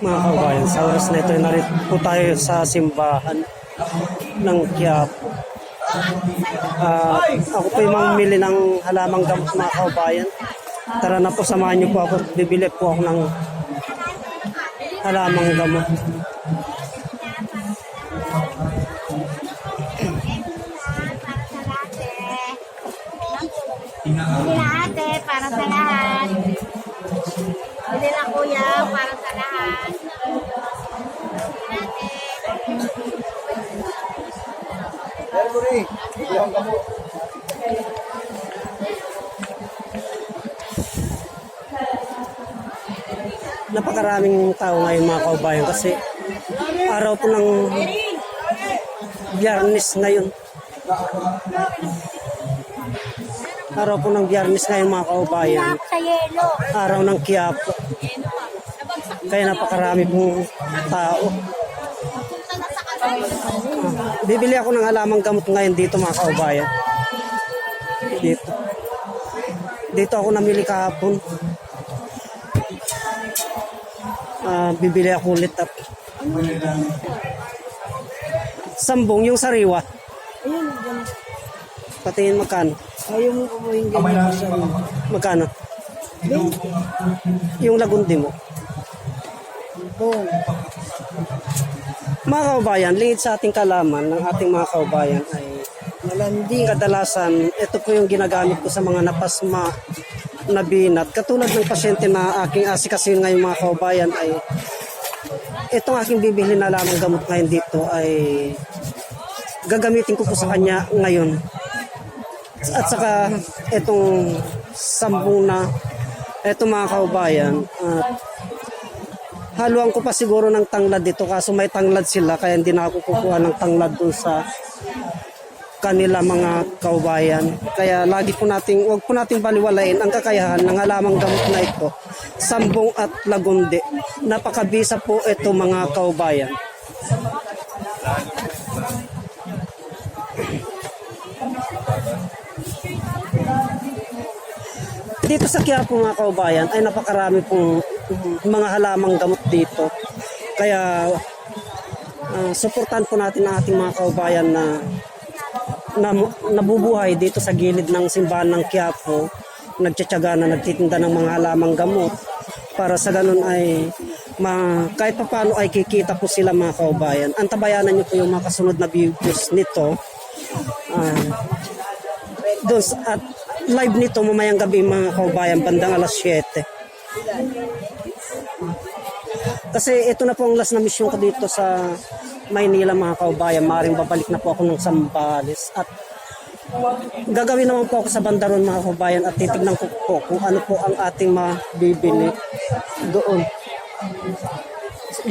Mga kabayan, sa oras na ito, narito po tayo sa simbahan ng Quiapo. Ako po yung mamimili ng halamang gamot, mga kabayan. Tara na po, samahan niyo po ako. Bibili po ako ng halamang gamot. Bili na ate, para sa lahat. Bili na kuya, para sa lahat. Napakaraming tao ngayon, mga kaubayan, kasi araw po ng Biyernes ngayon. Araw po ng Biyernes ngayon, mga kaubayan. Sa yelo. Araw ng Quiapo. Kaya napakarami pong tao. Bibili ako ng halamang gamot ngayon dito, mga kaubayan. Dito ako namili kahapon. Bibili ako ulit at sambong yung sariwa. Patingin magkano? Ayaw mo po yung ganyan sa Magkano? Yung lagundi mo. bong. Mga kaubayan, lingid sa ating kalaman ng ating mga kaubayan ay Malandi. kadalasan, ito po yung ginagamit ko sa mga napasma na binat. Katulad ng pasyente na aking asikasin ngayon, mga kaubayan, ay itong aking bibili na lamang gamot ngayon dito ay gagamitin ko po sa kanya ngayon. At saka itong sambong na ito, mga kaubayan, haluan ko pa siguro ng tanglad dito, kaso may tanglad sila kaya hindi na ako kukuha ng tanglad dun sa kanila, mga kaubayan. Kaya lagi po nating, wag po nating baliwalain ang kakayahan ng halamang gamot na ito, sambong at lagundi. Napakabisa po ito, mga kaubayan. Dito sa Quiapo, mga kaubayan, ay napakarami pong mga halamang gamot dito. Kaya suportahan po natin ang ating mga kaubayan na nabubuhay dito sa gilid ng simbahan ng Quiapo, nagtitiyaga na nagtitinda ng mga halamang gamot para sa ganun ay kahit pa paano ay kikita po sila, mga kaubayan. Antabayanan niyo po yung mga kasunod na videos nito. At live nito mamayang gabi, mga kaubayan, bandang alas 7. Kasi ito na po ang last na mission ko dito sa Maynila, mga kaubayan. Maring babalik na po ako ng Zambales. At gagawin naman po ako sa Bandaron, mga kaubayan, at titignan ko po kung ano po ang ating mabibili doon.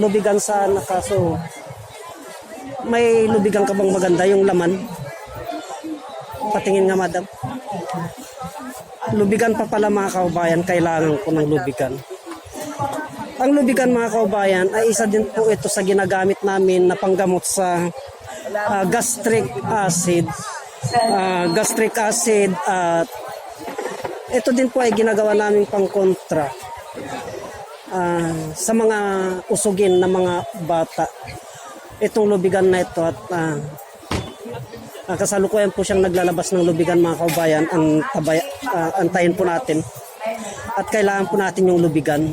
Lubigan sana, kaso may lubigan ka bang maganda yung laman? Patingin nga, madam. Lubigan pa pala, mga kaubayan, kailangan ko ng lubigan. Ang lubigan, mga kaubayan, ay isa din po ito sa ginagamit namin na panggamot sa gastric acid. At ito din po ay ginagawa namin pangkontra sa mga usugin na mga bata. Itong lubigan na ito, at kasalukuyan po siyang naglalabas ng lubigan, mga kaubayan. Antayin po natin. At kailangan po natin yung lubigan.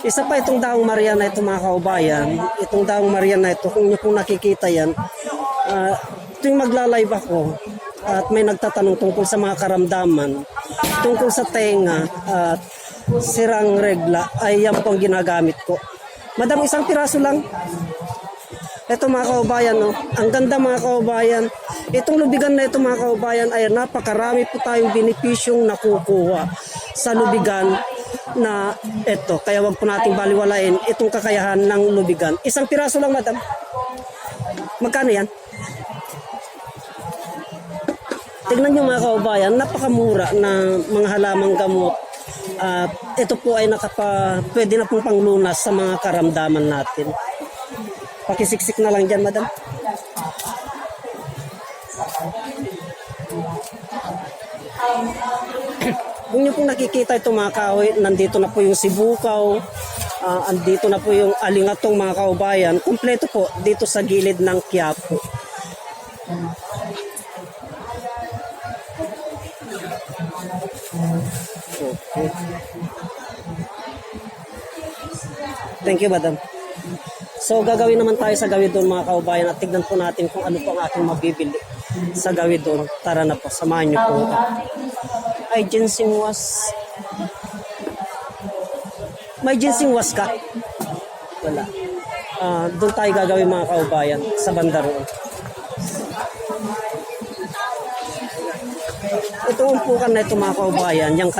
Isa pa itong Daong Maria na ito, mga kaubayan. Itong Daong Maria na ito, kung niyo pong nakikita yan, tuwing magla-live ako at may nagtatanong tungkol sa mga karamdaman, tungkol sa tenga at sirang regla, ay yan po ang ginagamit ko. Madam, isang piraso lang. Ito, mga kaubayan, no? Ang ganda, mga kaubayan. Itong lubigan na ito, mga kaubayan, ay napakarami po tayong benepisyong nakukuha sa lubigan na ito. Kaya wag po nating baliwalain itong kakayahan ng lubigan. Isang piraso lang, madam. Magkano yan? Tignan nyo, mga kaubayan, napakamura na mga halamang gamot. Ito po ay pwede na pong panglunas sa mga karamdaman natin. Pakisiksik na lang dyan, madam. Kung nyo pong nakikita itong mga kahoy, nandito na po yung sibukaw, andito na po yung alingatong mga kaubayan. Kompleto po dito sa gilid ng Quiapo. Okay. Thank you, madam. So, gagawin naman tayo sa gawin doon mga kaubayan at tignan po natin kung ano po ang ating mabibili sa gawin doon. Tara na po, samahan niyo po. Ay, ginseng was. May ginseng was ka? Wala. Doon tayo gagawin mga kaubayan sa banda roon. Ito umpukan na ito mga kaubayan. Yung